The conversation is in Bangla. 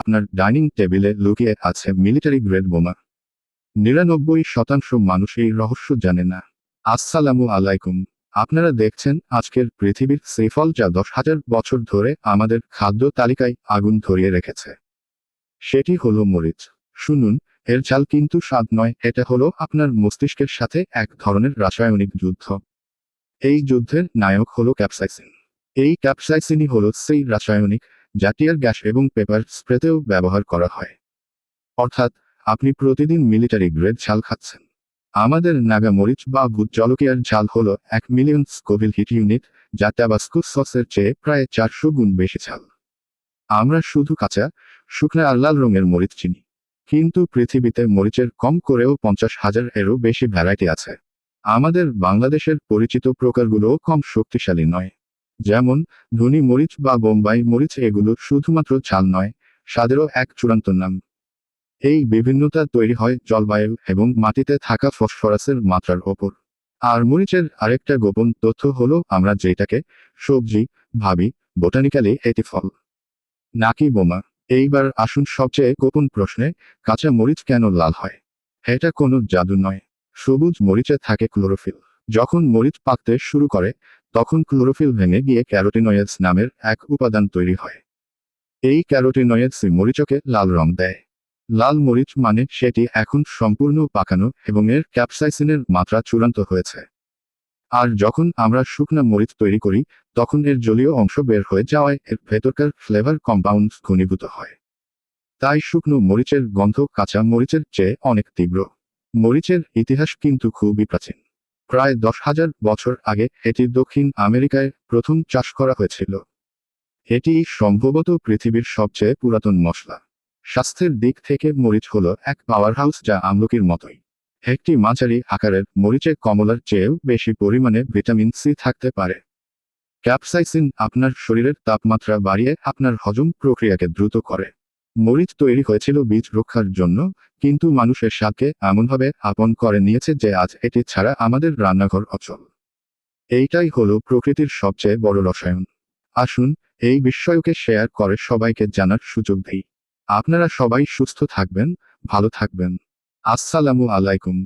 আপনার ডাইনিং টেবিলে লুকিয়ে আছে মিলিটারি গ্রেড বোমা। 99% মানুষ এই রহস্য জানে না। আসসালামু আলাইকুম। আপনারা দেখছেন আজকের পৃথিবীর সেই ফল যা 10,000 বছর ধরে আমাদের খাদ্য তালিকায় আগুন ধরিয়ে রেখেছে। সেটি হলো মরিচ। শুনুন, এর ঝাল কিন্তু স্বাদ নয়, এটা হলো আপনার মস্তিষ্কের সাথে এক ধরনের রাসায়নিক যুদ্ধ। এই যুদ্ধের নায়ক হলো ক্যাপসাইসিন। এই ক্যাপসাইসিনই হলো সেই রাসায়নিক যা টিয়ার গ্যাস এবং পেপার স্প্রেতেও ব্যবহার করা হয়। অর্থাৎ আপনি প্রতিদিন মিলিটারি গ্রেড ঝাল খাচ্ছেন। আমাদের নাগা মরিচ বা ভূত জলকিয়ার ঝাল হলো 1 মিলিয়ন স্কোভিল হিট ইউনিট, যা ট্যাবাস্কো সসের চেয়ে প্রায় 400 গুণ বেশি ঝাল। আমরা শুধু কাঁচা, শুকনা আর লাল রঙের মরিচ চিনি, কিন্তু পৃথিবীতে মরিচের কম করেও 50,000-এরও বেশি ভ্যারাইটি আছে। আমাদের বাংলাদেশের পরিচিত প্রকারগুলোও কম শক্তিশালী নয়। যেমন ধনী মরিচ বা বোম্বাই মরিচ, এগুলো শুধুমাত্র ঝাল নয়, স্বাদেরও এক চূড়ান্ত নাম। এই বিভিন্নতা তৈরি হয় জলবায়ু এবং মাটিতে থাকা ফসফরাসের মাত্রার ওপর। আর মরিচের আরেকটা গোপন তথ্য হলো আমরা যেটাকে সবজি ভাবি, বোটানিক্যালি এটি ফল নাকি বোমা। এইবার আসুন সবচেয়ে গোপন প্রশ্নে, কাঁচা মরিচ কেন লাল হয়? এটা কোনো জাদু নয়। সবুজ মরিচে থাকে ক্লোরোফিল। যখন মরিচ পাকতে শুরু করে, তখন ক্লোরোফিল ভেঙে গিয়ে ক্যারোটিনয়েডস নামের এক উপাদান তৈরি হয়। এই ক্যারোটিনয়েডসই মরিচকে লাল রং দেয়। লাল মরিচ মানে সেটি এখন সম্পূর্ণ পাকানো এবং এর ক্যাপসাইসিনের মাত্রা চূড়ান্ত হয়েছে। আর যখন আমরা শুকনা মরিচ তৈরি করি, তখন এর জলীয় অংশ বের হয়ে যাওয়ায় এর ভেতরকার ফ্লেভার কম্পাউন্ডস ঘনীভূত হয়। তাই শুকনো মরিচের গন্ধ কাঁচা মরিচের চেয়ে অনেক তীব্র। মরিচের ইতিহাস কিন্তু খুবই প্রাচীন। প্রায় 10,000 বছর আগে এটি দক্ষিণ আমেরিকায় প্রথম চাষ করা হয়েছিল। এটি সম্ভবত পৃথিবীর সবচেয়ে পুরাতন মশলা। স্বাস্থ্যের দিক থেকে মরিচ হলো এক পাওয়ারহাউস, যা আমলকির মতোই। একটি মাঝারি আকারের মরিচে কমলার চেয়েও বেশি পরিমাণে ভিটামিন সি থাকতে পারে। ক্যাপসাইসিন আপনার শরীরের তাপমাত্রা বাড়িয়ে আপনার হজম প্রক্রিয়াকে দ্রুত করে। মরিচ তৈরি হয়েছিল বীজ রক্ষার জন্য, কিন্তু মানুষের স্বাদকে এমনভাবে আপন করে নিয়েছে যে আজ এটি ছাড়া আমাদের রান্নাঘর অচল। এইটাই হলো প্রকৃতির সবচেয়ে বড় রসায়ন। আসুন এই বিস্ময়কে শেয়ার করে সবাইকে জানার সুযোগ দিই। আপনারা সবাই সুস্থ থাকবেন, ভালো থাকবেন। আসসালামু আলাইকুম।